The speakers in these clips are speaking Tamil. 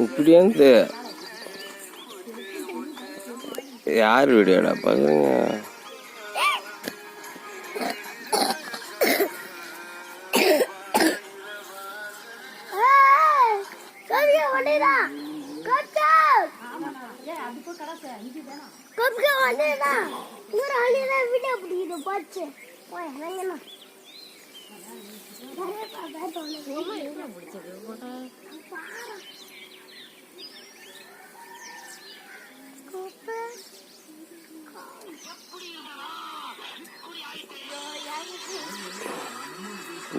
இப்படி வந்து யார் வீடியோடா பாக்குறீங்க?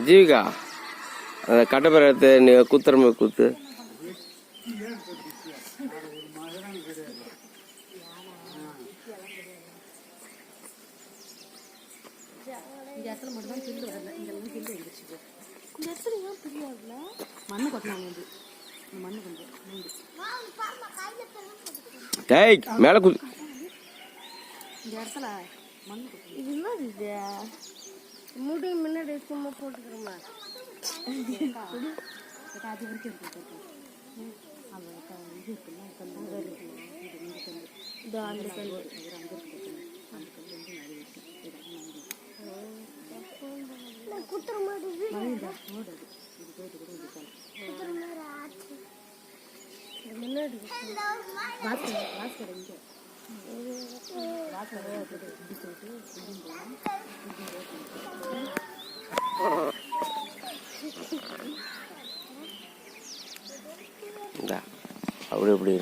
ஜீவிகா அந்த கட்டப்பரத்தை நீ குத்துற மாதிரி குத்து. மேல குத்து. முடி முன்னாடி சும்மா போட்டுக்கிறோமா? குத்துற மாதிரி முன்னாடி அப்படி இப்படி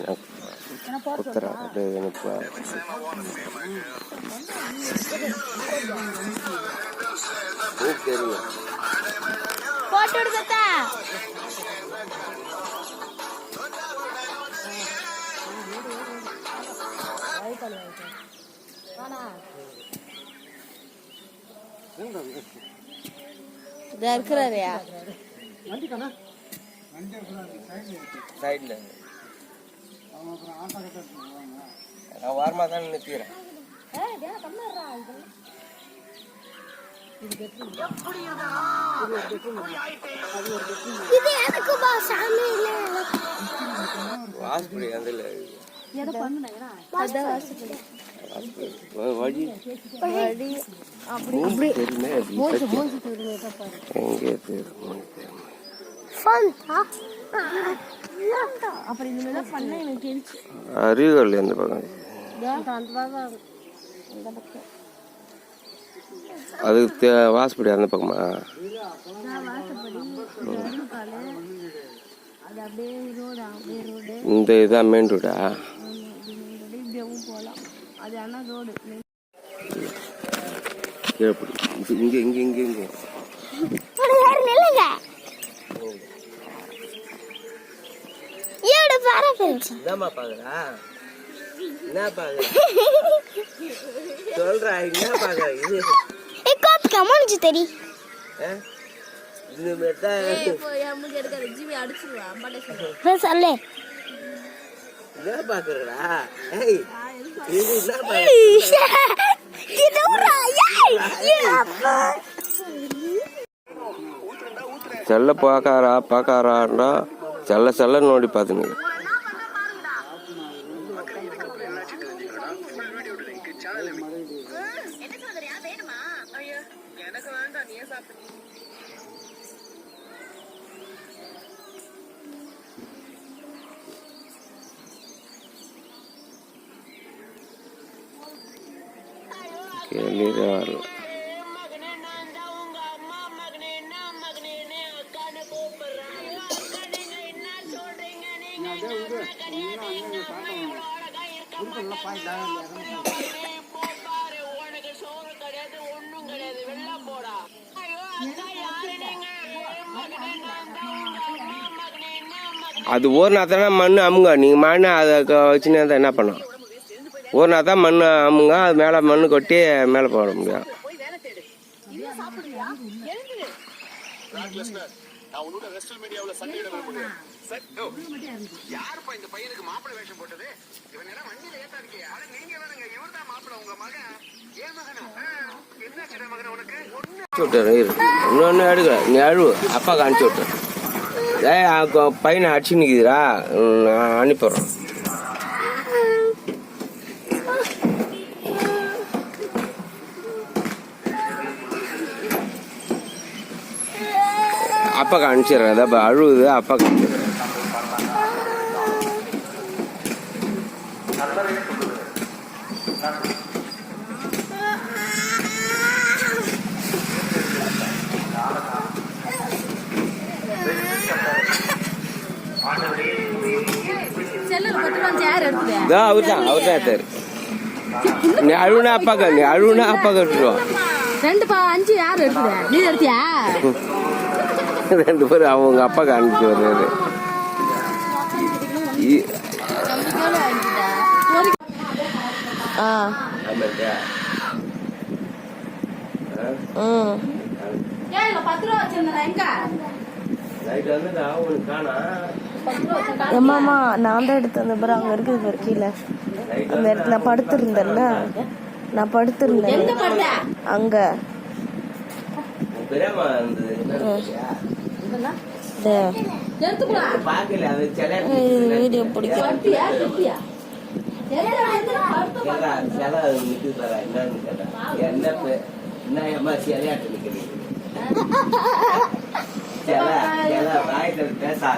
குத்துறா தெரியும். போட்டு எடுத்தா இருக்கிறாரியா சைட்ல நான் வாரமா தான் நிற்கிறேன். வாசப்படி அந்த வழி அறிவுகள் எந்த பக்கம்? அதுக்கு வாசப்படி அந்த பக்கமா? இந்த இதான் மெயின் ரோடா? இங்க இங்க இங்க இங்க என்னம்மா பாக்குறா? என்ன பாக்குற சொல்றா? என்ன பாக்குற? இது கமனிச்சு தெரி இந்த மெட்டா சொல்லு. என்ன பாக்குறா? ஏய் இது என்ன பாக்குற? செல்ல பாக்காராண்டா செல்ல நோடி பாத்துங்க. வரல அது ஓர்னா தானே மண் அமுங்க. நீங்க மண்ணு அதை வச்சுன்னு என்ன பண்ணும்? ஓர்னா தான் மண் அமுங்க. அது மேலே மண் கொட்டி மேலே போட முடியும். நான் உன்னோட வெஸ்டல் மீடியாவுல சண்டையிட விரும்புகிறேன். யாருப்பா இந்த பையனுக்கு மாப்பிள்ளை வேஷம் போட்டது? இவன் எல்லாம் வண்டியில ஏத்தாதீங்க. ஆனா நீங்க வேணுங்க. இவர்தான் மாப்பிள்ளை, உங்க மகன். ஏன் மகனா? என்ன சின்ன மகன் உனக்கு? இன்னொன்னு எடுக்கல, நீ அழுவு, அப்பா காமிச்சு விட்டு. பையனை அடிச்சு நிக்குதுடா, நான் அனுப்பிடுறேன். அப்பா காமிச்சிடுறேன், அதான் அழுவுது, அப்பா காமிச்சிடுறேன். அவர்தான் எடுத்தாரு. நீ அழுவுனா அப்பா கட்டுருவான். 5 யார் எடுத்துத? நீ எடுத்தியா? 2 பேரும் அவங்க அப்பா காமிச்சு வர்றாரு. எம்மாமா நான் தான் எடுத்து அந்த பிறகு அங்க இருக்குது பாரு கீழே அந்த இடத்துல நான் படுத்திருந்தேன்ல, நான் படுத்திருந்தேன் அங்க. வீடியோ பிடிக்கும். பேசா